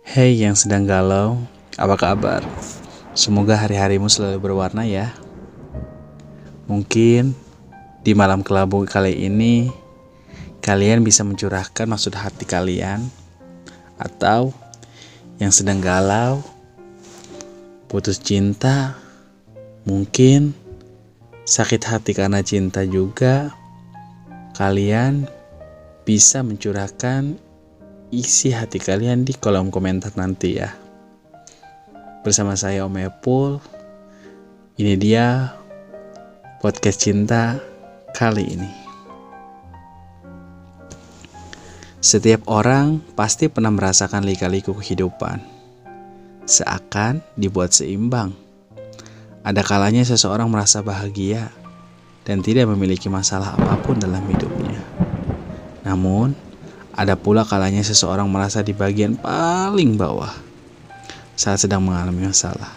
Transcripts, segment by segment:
Hey yang sedang galau, apa kabar? Semoga hari-harimu selalu berwarna ya. Mungkin di malam kelabu kali ini kalian bisa mencurahkan maksud hati kalian. Atau yang sedang galau, putus cinta, mungkin sakit hati karena cinta juga. Kalian bisa mencurahkan isi hati kalian di kolom komentar nanti ya. Bersama saya Om Epul. Ini dia podcast cinta kali ini. Setiap orang pasti pernah merasakan lika-liku kehidupan, seakan dibuat seimbang. Ada kalanya seseorang merasa bahagia dan tidak memiliki masalah apapun dalam hidupnya. Namun, ada pula kalanya seseorang merasa di bagian paling bawah saat sedang mengalami masalah.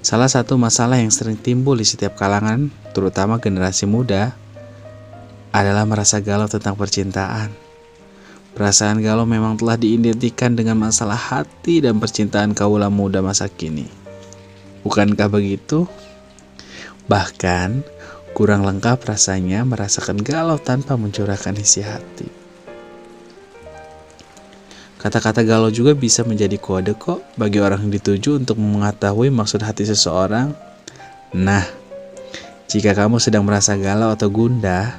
Salah satu masalah yang sering timbul di setiap kalangan, terutama generasi muda, adalah merasa galau tentang percintaan. Perasaan galau memang telah diidentikan dengan masalah hati dan percintaan kaula muda masa kini. Bukankah begitu? Bahkan, kurang lengkap rasanya merasakan galau tanpa mencurahkan isi hati. Kata-kata galau juga bisa menjadi kode kok bagi orang yang dituju untuk mengetahui maksud hati seseorang. Nah, jika kamu sedang merasa galau atau gundah,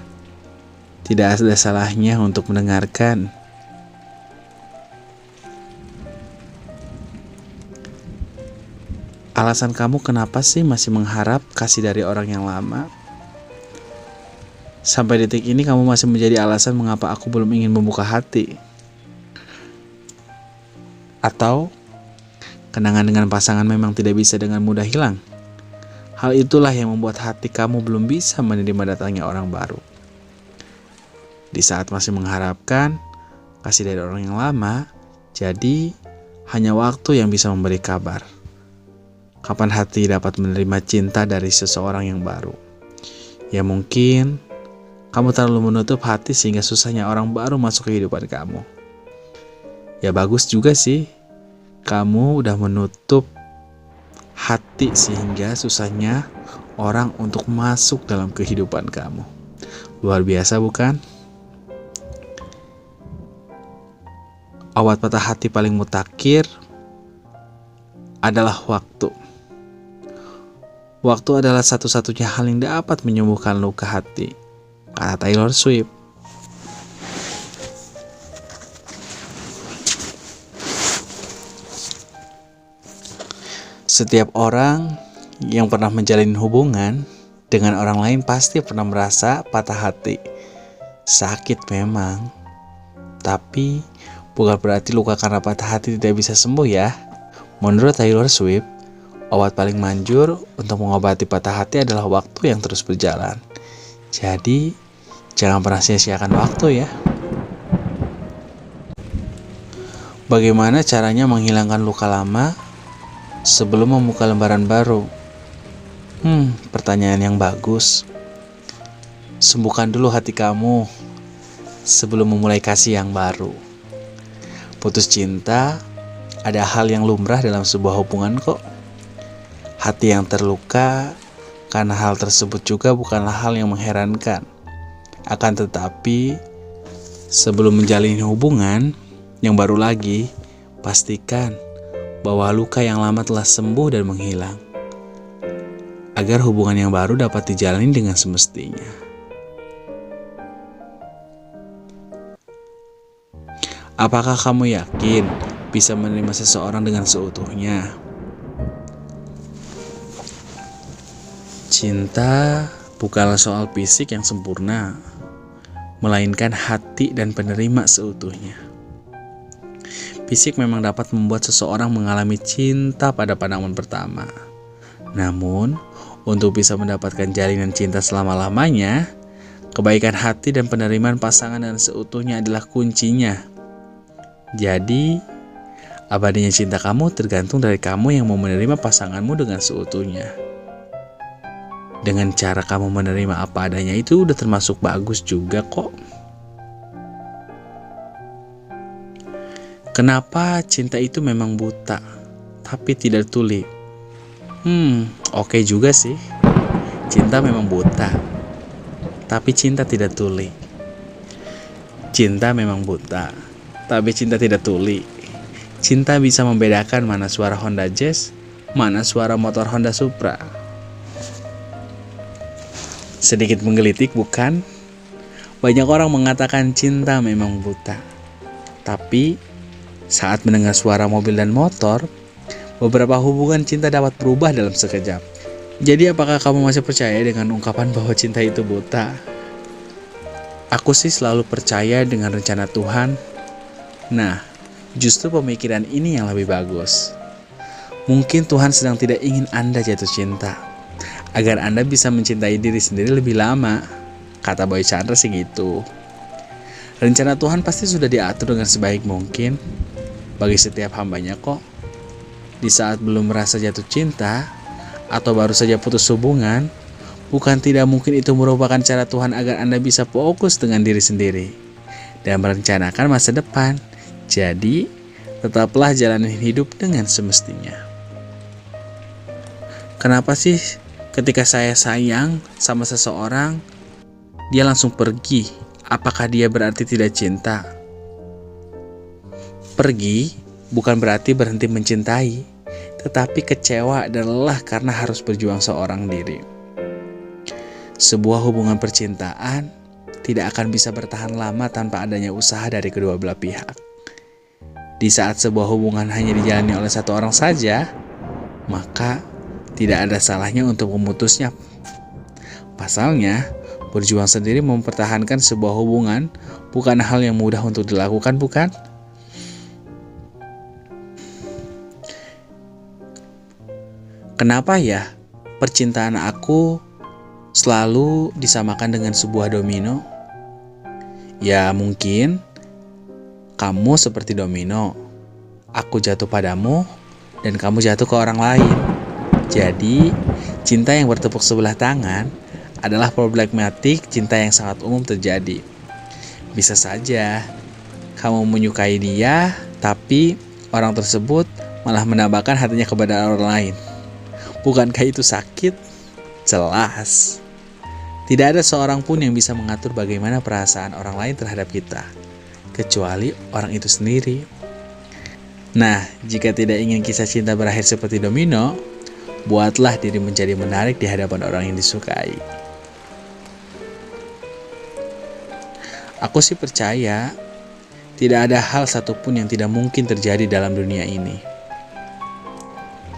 tidak ada salahnya untuk mendengarkan. Alasan kamu kenapa sih masih mengharap kasih dari orang yang lama? Sampai detik ini kamu masih menjadi alasan mengapa aku belum ingin membuka hati. Atau kenangan dengan pasangan memang tidak bisa dengan mudah hilang. Hal itulah yang membuat hati kamu belum bisa menerima datangnya orang baru. Di saat masih mengharapkan kasih dari orang yang lama, jadi hanya waktu yang bisa memberi kabar. Kapan hati dapat menerima cinta dari seseorang yang baru? Ya mungkin kamu terlalu menutup hati sehingga susahnya orang baru masuk ke kehidupan kamu. Ya bagus juga sih, kamu udah menutup hati sehingga susahnya orang untuk masuk dalam kehidupan kamu. Luar biasa bukan? Obat patah hati paling mutakhir adalah waktu. Waktu adalah satu-satunya hal yang dapat menyembuhkan luka hati, kata Taylor Swift. Setiap orang yang pernah menjalin hubungan dengan orang lain pasti pernah merasa patah hati. Sakit memang, tapi bukan berarti luka karena patah hati tidak bisa sembuh ya. Menurut Taylor Swift, obat paling manjur untuk mengobati patah hati adalah waktu yang terus berjalan. Jadi, jangan pernah sia-siakan waktu ya. Bagaimana caranya menghilangkan luka lama sebelum membuka lembaran baru? Pertanyaan yang bagus. Sembuhkan dulu hati kamu sebelum memulai kasih yang baru. Putus cinta ada hal yang lumrah dalam sebuah hubungan kok. Hati yang terluka karena hal tersebut juga bukanlah hal yang mengherankan. Akan tetapi, sebelum menjalin hubungan yang baru lagi, pastikan bahwa luka yang lama telah sembuh dan menghilang, agar hubungan yang baru dapat dijalani dengan semestinya. Apakah kamu yakin bisa menerima seseorang dengan seutuhnya? Cinta bukanlah soal fisik yang sempurna, melainkan hati dan penerima seutuhnya. Fisik memang dapat membuat seseorang mengalami cinta pada pandangan pertama. Namun, untuk bisa mendapatkan jalinan cinta selama-lamanya, kebaikan hati dan penerimaan pasangan dengan seutuhnya adalah kuncinya. Jadi, abadinya cinta kamu tergantung dari kamu yang mau menerima pasanganmu dengan seutuhnya. Dengan cara kamu menerima apa adanya itu udah termasuk bagus juga kok. Kenapa cinta itu memang buta, tapi tidak tuli? Oke juga sih. Cinta memang buta, tapi cinta tidak tuli. Cinta memang buta, tapi cinta tidak tuli. Cinta bisa membedakan mana suara Honda Jazz, mana suara motor Honda Supra. Sedikit menggelitik bukan? Banyak orang mengatakan cinta memang buta. Tapi saat mendengar suara mobil dan motor, beberapa hubungan cinta dapat berubah dalam sekejap. Jadi apakah kamu masih percaya dengan ungkapan bahwa cinta itu buta? Aku sih selalu percaya dengan rencana Tuhan. Nah, justru pemikiran ini yang lebih bagus. Mungkin Tuhan sedang tidak ingin Anda jatuh cinta, agar Anda bisa mencintai diri sendiri lebih lama. Kata Boy Chandra sih gitu. Rencana Tuhan pasti sudah diatur dengan sebaik mungkin bagi setiap hambanya kok. Di saat belum merasa jatuh cinta atau baru saja putus hubungan, bukan tidak mungkin itu merupakan cara Tuhan agar Anda bisa fokus dengan diri sendiri dan merencanakan masa depan. Jadi, tetaplah jalani hidup dengan semestinya. Kenapa sih ketika saya sayang sama seseorang, dia langsung pergi? Apakah dia berarti tidak cinta? Pergi bukan berarti berhenti mencintai, tetapi kecewa dan lelah karena harus berjuang seorang diri. Sebuah hubungan percintaan tidak akan bisa bertahan lama tanpa adanya usaha dari kedua belah pihak. Di saat sebuah hubungan hanya dijalani oleh satu orang saja, maka tidak ada salahnya untuk memutusnya. Pasalnya, berjuang sendiri mempertahankan sebuah hubungan bukan hal yang mudah untuk dilakukan, bukan? Kenapa ya percintaan aku selalu disamakan dengan sebuah domino? Ya mungkin kamu seperti domino. Aku jatuh padamu dan kamu jatuh ke orang lain. Jadi, cinta yang bertepuk sebelah tangan adalah problematik cinta yang sangat umum terjadi. Bisa saja kamu menyukai dia, tapi orang tersebut malah menambahkan hatinya kepada orang lain. Bukankah itu sakit? Jelas. Tidak ada seorang pun yang bisa mengatur bagaimana perasaan orang lain terhadap kita, kecuali orang itu sendiri. Nah, jika tidak ingin kisah cinta berakhir seperti domino, buatlah diri menjadi menarik di hadapan orang yang disukai. Aku sih percaya tidak ada hal satupun yang tidak mungkin terjadi dalam dunia ini.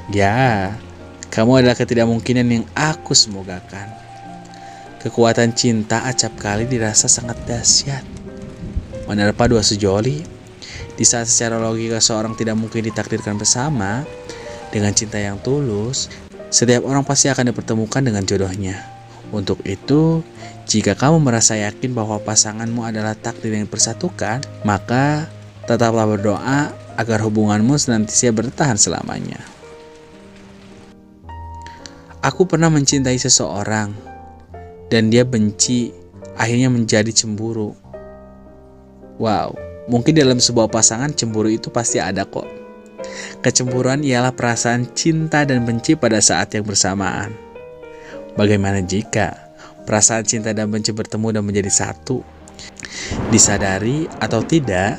Ya, kamu adalah ketidakmungkinan yang aku semogakan. Kekuatan cinta acap kali dirasa sangat dahsyat. Menerpa dua sejoli, di saat secara logika seorang tidak mungkin ditakdirkan bersama, dengan cinta yang tulus, setiap orang pasti akan dipertemukan dengan jodohnya. Untuk itu, jika kamu merasa yakin bahwa pasanganmu adalah takdir yang dipersatukan, maka tetaplah berdoa agar hubunganmu senantiasa bertahan selamanya. Aku pernah mencintai seseorang, dan dia benci, akhirnya menjadi cemburu. Wow, mungkin dalam sebuah pasangan cemburu itu pasti ada kok. Kecemburuan ialah perasaan cinta dan benci pada saat yang bersamaan. Bagaimana jika perasaan cinta dan benci bertemu dan menjadi satu? Disadari atau tidak,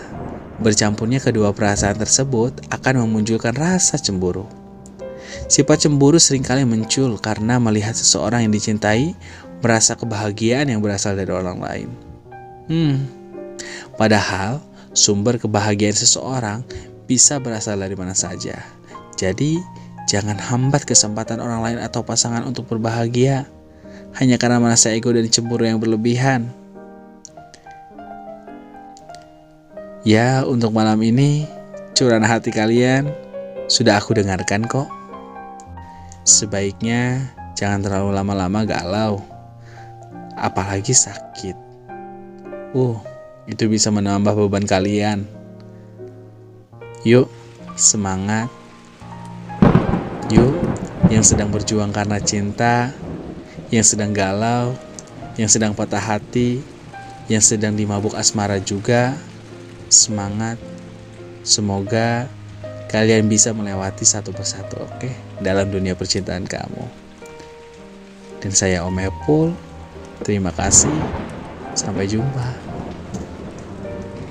bercampurnya kedua perasaan tersebut akan memunculkan rasa cemburu. Sifat cemburu seringkali muncul karena melihat seseorang yang dicintai merasa kebahagiaan yang berasal dari orang lain. Padahal sumber kebahagiaan seseorang bisa berasal dari mana saja. Jadi, jangan hambat kesempatan orang lain atau pasangan untuk berbahagia hanya karena merasa ego dan cemburu yang berlebihan. Ya, untuk malam ini, curahan hati kalian sudah aku dengarkan kok. Sebaiknya jangan terlalu lama-lama galau, apalagi sakit. Itu bisa menambah beban kalian. Yuk, semangat. Yuk, yang sedang berjuang karena cinta, yang sedang galau, yang sedang patah hati, yang sedang dimabuk asmara juga, semangat. Semoga kalian bisa melewati satu persatu, oke? Dalam dunia percintaan kamu. Dan saya Om Epul. Terima kasih. Sampai jumpa.